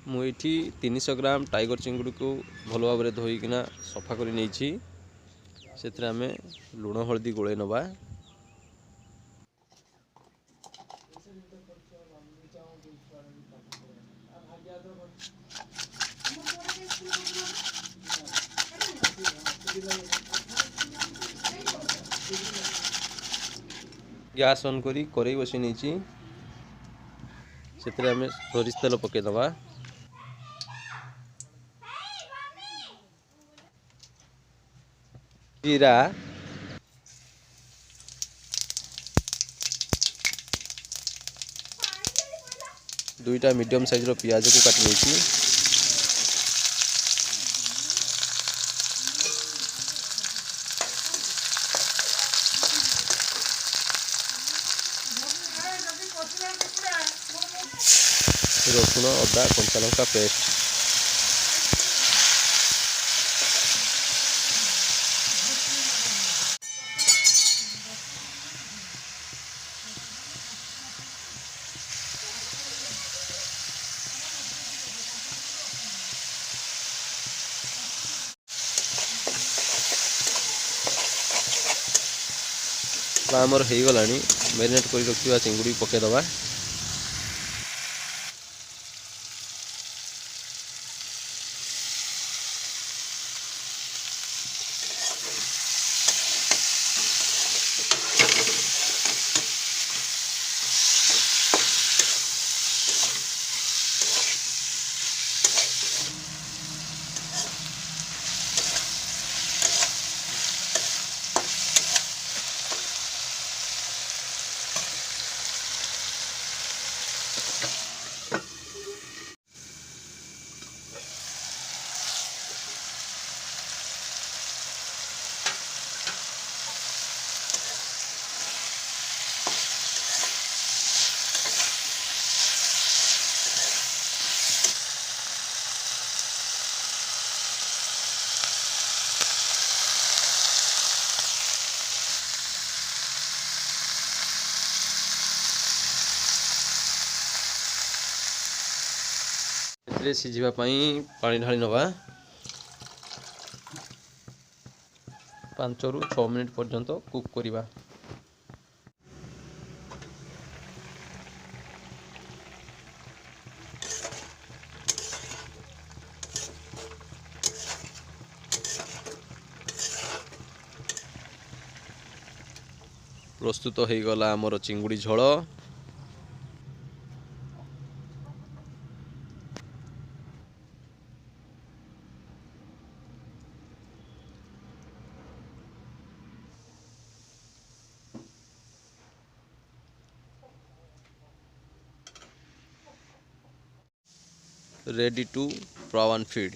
मुझे 300 ग्राम टाइगर चिंगुड़ी को भल भाव धोईकिना सफा कर नहीं से आम लुण हलदी गोले नवा। गैस ऑन करी कड़ई बसी नहीं से आम सोरिष तेल पकईदबा। जीरा दुईटा मीडियम साइज पियाज को काटी नहीं। रसुण अदा कंचा लंका पेस्ट आमर हो गला मैरिनेट कर रखा चिंगुड़ी पकईदबा। सिझा पानी ढाली नवा 5 ରୁ 6 मिनिट पर्यंत कुक करिबा। प्रस्तुत हो गला आमर चिंगुड़ी झोल। Ready to prawn feed.